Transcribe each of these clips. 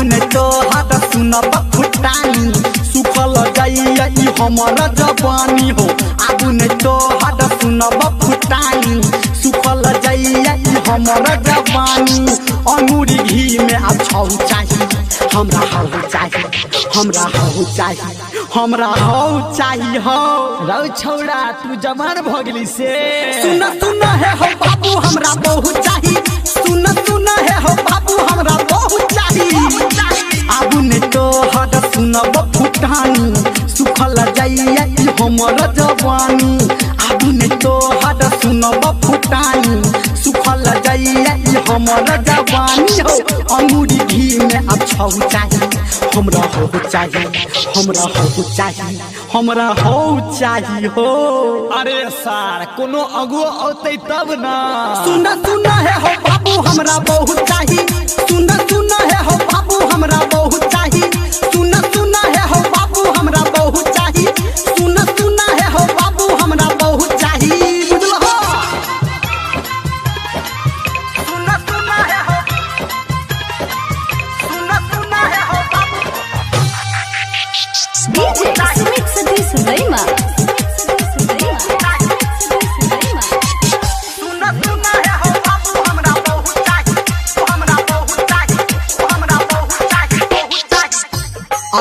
ने तो हाथ सुनब फुटानी सुखल जाइया ई हमर जवानी हो। आगू ने तो हाथ सुनब फुटानी सुखल जाइया ई हमर जवानी। अंगूरी घी में अब छौ चाहिए हमरा हौ चाहिए हमरा हौ चाहिए हमरा हौ चाहिए हो। रौ छौड़ा तू जवान भ गेली से सुन सुन है हो बाबू हमरा बहुत चाहिए सुन सुन है हो बाबू हमरा बहुत चाहिए। आबू ने तो हद सुनब फुटानी सुखल जाइया ई हमर जवानी। आबू ने तो हद सुनब फुटानी सुखल जाइया ई हमर जवानी हो। अंगूरी घी में अब छौ चाहिए हमरा हो चाहिए हमरा हो चाहिए हमरा हो चाहिए हो। अरे सार कोनो अगुआ औते तब ना। सुन सुन है हो बाबू हमरा बहुत चाहिए सुन सुन है हो बाबू हमरा बहुत चाहिए सुन सुन है हो बाबू हमरा बहुत चाहिए सुन सुन है हो बाबू हमरा बहुत चाहिए। बुझलो सुन सुन है हो सुन सुन है हो बाबू DJ Sumit Sati Sulaima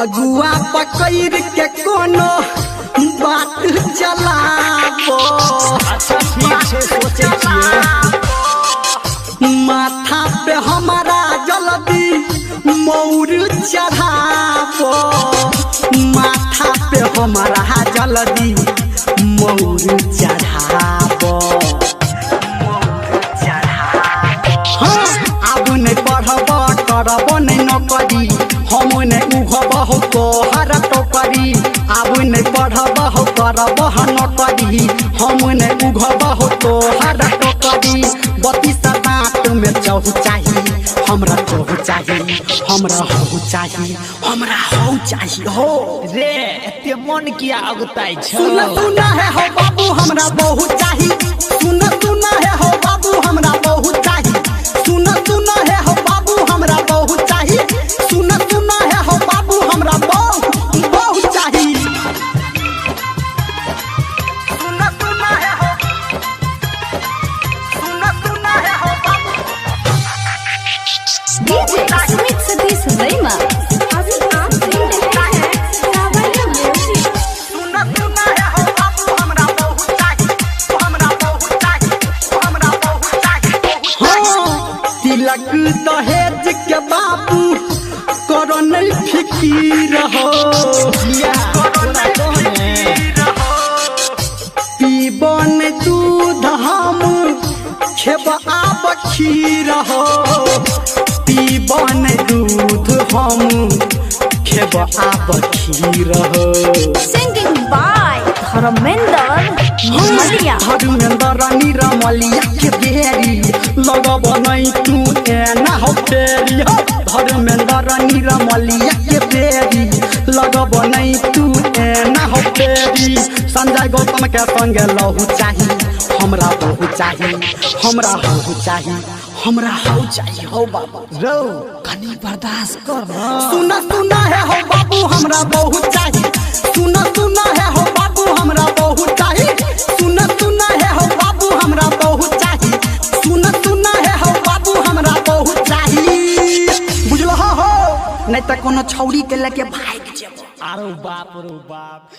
अगुआ पकड़ के कोनो बात चलाबो। अच्छा ठीक है सोचे छिए माथा पे हमारा जल्दी मौर चढ़ाबो माथा पे हमारा जल्दी मौर चढ़ाबो। हाँ आब नहीं पढ़ब करब नहीं नौकरी हम नहीं उगब हो तोहर टोकरी। आब नहीं पढ़ब हो करब नौकरी हम नहीं उगब हो तोहर टोकरी। 32 दांत में चहु चाहिए हमरा चहु चाहिए हमरा हो चाहिए हमरा हो चाहिए हो। रे एते मन किया अगताई छ। सुन सुन है हो बाबू हमरा बहुत चाहिए सुन सुन है हो बाबू हमरा बहुत चाहिए सुन सुन है हो बाबू हमरा बहुत चाहिए सुन सुन है हो बाबू हमरा बहुत चाहिए। सुन सुन है हो सुन सुन है हो बाबू DJ Sumit Sati Sulaima अभी आप सुन रहे हैं सावरिया म्यूजिक। सुन सुन है हो बाबू हमरा बहुत चाहिए हमरा बहुत चाहिए हमरा बहुत चाहिए। हाँ तिलक दहेज के बाबू करो नहीं फिकीर हो। पीबन दूध हम खेब आब खीर हो पीबन दूध हम खेब आब खीर हो। Singing by Dharmender Malia Dharmendra निरमलिया के बेरी लगब नहीं तू एना हो फेरी हो। धर्मेंद्र निरमलिया के बेरी लगब नहीं तू एना हो फेरी। संजय गौतम के संगे लहू चाहिए हमरा बहुत चाहिए हमरा हो चाहिए हमरा हो चाहिए हो बाबू। रौ कनी बर्दाश्त कर ना। सुन सुन है हो बाबू हमरा बहुत चाहिए सुन सुन है हो बाबू हमरा बहुत चाहिए सुन सुन है हो बाबू हमरा बहुत चाहिए सुन सुन है हो बाबू हमरा बहुत चाहिए। बुझलो हो नहीं तो कोनो छौरी के लेके भाग जेबो। आरो बाप रो बाप।